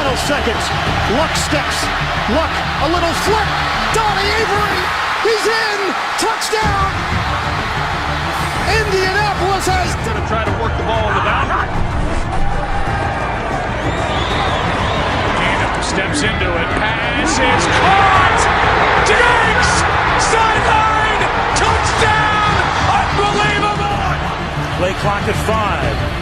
final seconds. Luck steps. Luck, a little flip. Donnie Avery, he's in. Touchdown. Indianapolis has going to try to work the ball on the boundary. Gino steps into it. Pass is caught. Diggs, sideline, touchdown. Unbelievable. Play clock at 5.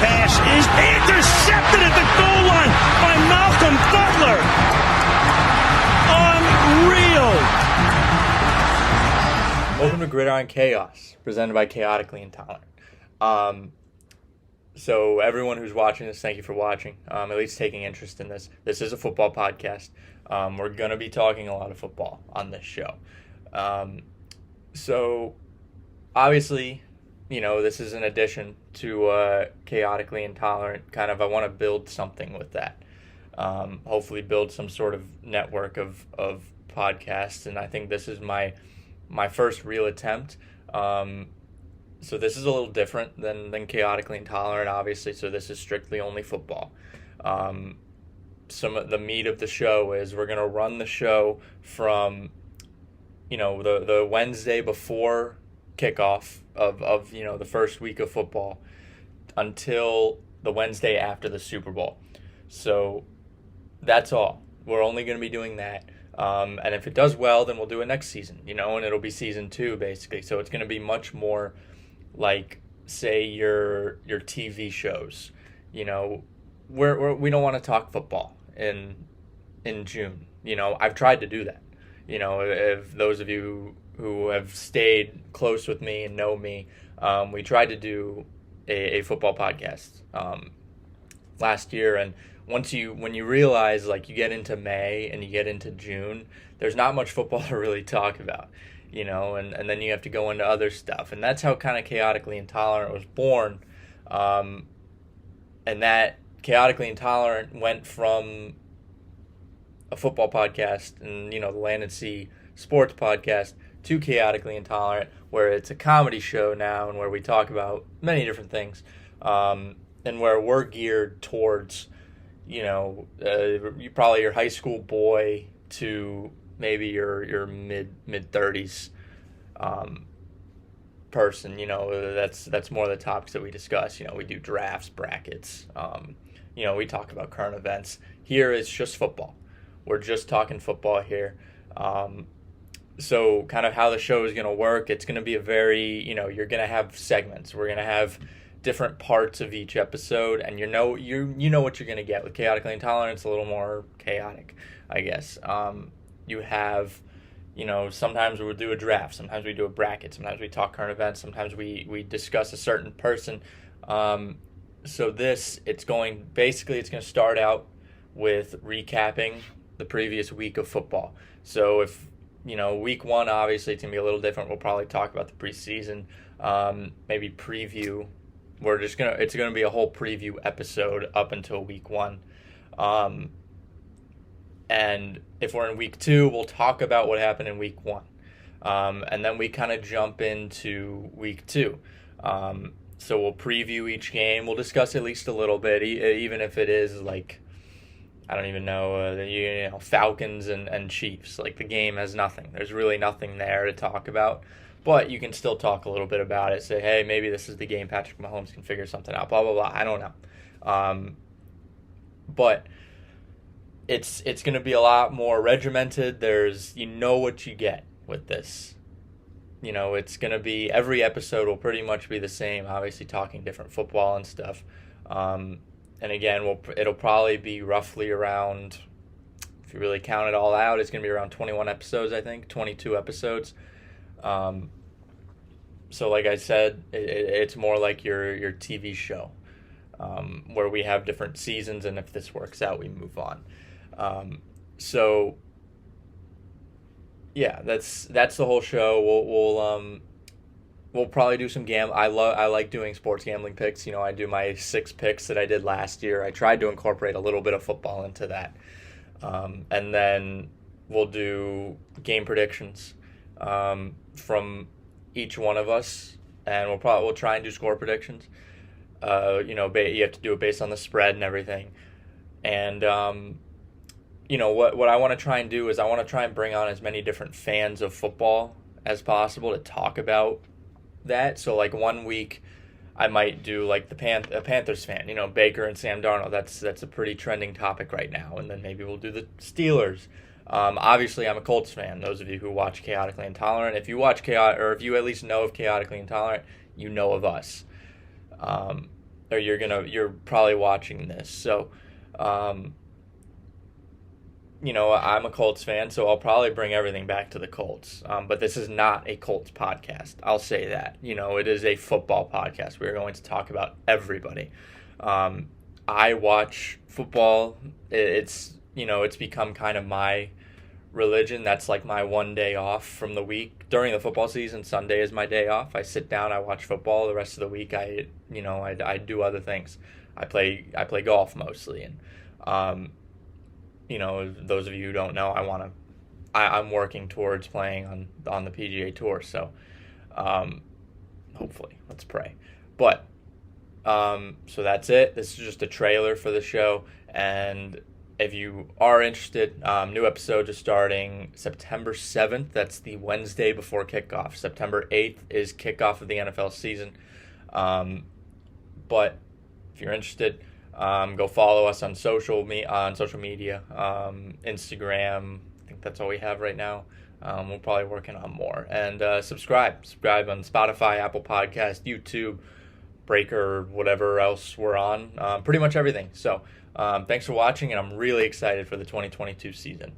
Pass is intercepted at the goal line by Malcolm Butler. Unreal. Welcome to Gridiron Chaos, presented by Chaotically Intolerant. So everyone who's watching this, thank you for watching, at least taking interest in this. This is a football podcast. We're going to be talking a lot of football on this show. So obviously, you know, this is an addition to Chaotically Intolerant. Kind of, I want to build something with that. Hopefully build some sort of network of podcasts, and I think this is my first real attempt. So this is a little different than Chaotically Intolerant, obviously, so this is strictly only football. Some of the meat of the show is we're going to run the show from, you know, the Wednesday before kickoff of you know, the first week of football until the Wednesday after the Super Bowl. So that's all. We're only going to be doing that. And if it does well, then we'll do it next season, you know, and it'll be season 2 basically. So it's going to be much more like, say, your TV shows. You know, we don't want to talk football in June. You know, I've tried to do that. You know, if those of you who have stayed close with me and know me, we tried to do a football podcast last year, and when you realize, like, you get into May and you get into June, there's not much football to really talk about, you know, and then you have to go into other stuff, and that's how kind of Chaotically Intolerant was born, and that Chaotically Intolerant went from a football podcast and, you know, the Land and Sea sports podcast to Chaotically Intolerant, where it's a comedy show now and where we talk about many different things, and where we're geared towards, you know, you probably your high school boy to maybe your mid 30s person. You know, that's more of the topics that we discuss. You know, we do drafts, brackets. You know, we talk about current events. Here it's just football. We're just talking football here. So kind of how the show is going to work, it's going to be a very, you know, you're going to have segments. We're going to have different parts of each episode, and you know what you're going to get. With Chaotically Intolerant, it's a little more chaotic, I guess. You have, you know, sometimes we'll do a draft, sometimes we do a bracket, sometimes we talk current events, sometimes we discuss a certain person. So it's going to start out with recapping the previous week of football. So if, you know, week 1, obviously it's going to be a little different. We'll probably talk about the preseason, maybe preview. It's going to be a whole preview episode up until week 1. And if we're in week 2, we'll talk about what happened in week 1. And then we kind of jump into week 2. So we'll preview each game. We'll discuss at least a little bit, even if it is like, I don't even know, you know, Falcons and Chiefs. Like, the game has nothing. There's really nothing there to talk about. But you can still talk a little bit about it. Say, hey, maybe this is the game Patrick Mahomes can figure something out. Blah, blah, blah. I don't know. But it's going to be a lot more regimented. You know what you get with this. You know, it's going to be, every episode will pretty much be the same. Obviously talking different football and stuff. And again, it'll probably be roughly around, if you really count it all out, it's going to be around 21 episodes, I think, 22 episodes. So like I said, it's more like your TV show, where we have different seasons, and if this works out, we move on. So yeah, that's the whole show. We'll probably do some I like doing sports gambling picks. You know, I do my 6 picks that I did last year. I tried to incorporate a little bit of football into that. And then we'll do game predictions from each one of us, and we'll try and do score predictions. You know, you have to do it based on the spread and everything. And what I want to try and do is I want to try and bring on as many different fans of football as possible to talk about that. So like 1 week I might do like a Panthers fan, Baker and Sam Darnold. That's a pretty trending topic right now. And then maybe we'll do the Steelers. Obviously, I'm a Colts fan. Those of you who watch Chaotically Intolerant, if you watch or if you at least know of Chaotically Intolerant, you know of us, or you're probably watching this. So, I'm a Colts fan, so I'll probably bring everything back to the Colts. But this is not a Colts podcast. I'll say that. It is a football podcast. We're going to talk about everybody. I watch football. It's become kind of my religion. That's like my one day off from the week. During the football season, Sunday is my day off. I sit down, I watch football. The rest of the week, I do other things. I play golf mostly, and those of you who don't know, I'm working towards playing on the PGA Tour. So, hopefully, let's pray. But so that's it. This is just a trailer for the show, and if you are interested, new episode is starting September 7th. That's the Wednesday before kickoff. September 8th is kickoff of the NFL season. But if you're interested, go follow us on social media, Instagram. I think that's all we have right now. We're probably working on more. And subscribe on Spotify, Apple Podcast, YouTube, Breaker, whatever else we're on. Pretty much everything. So thanks for watching, and I'm really excited for the 2022 season.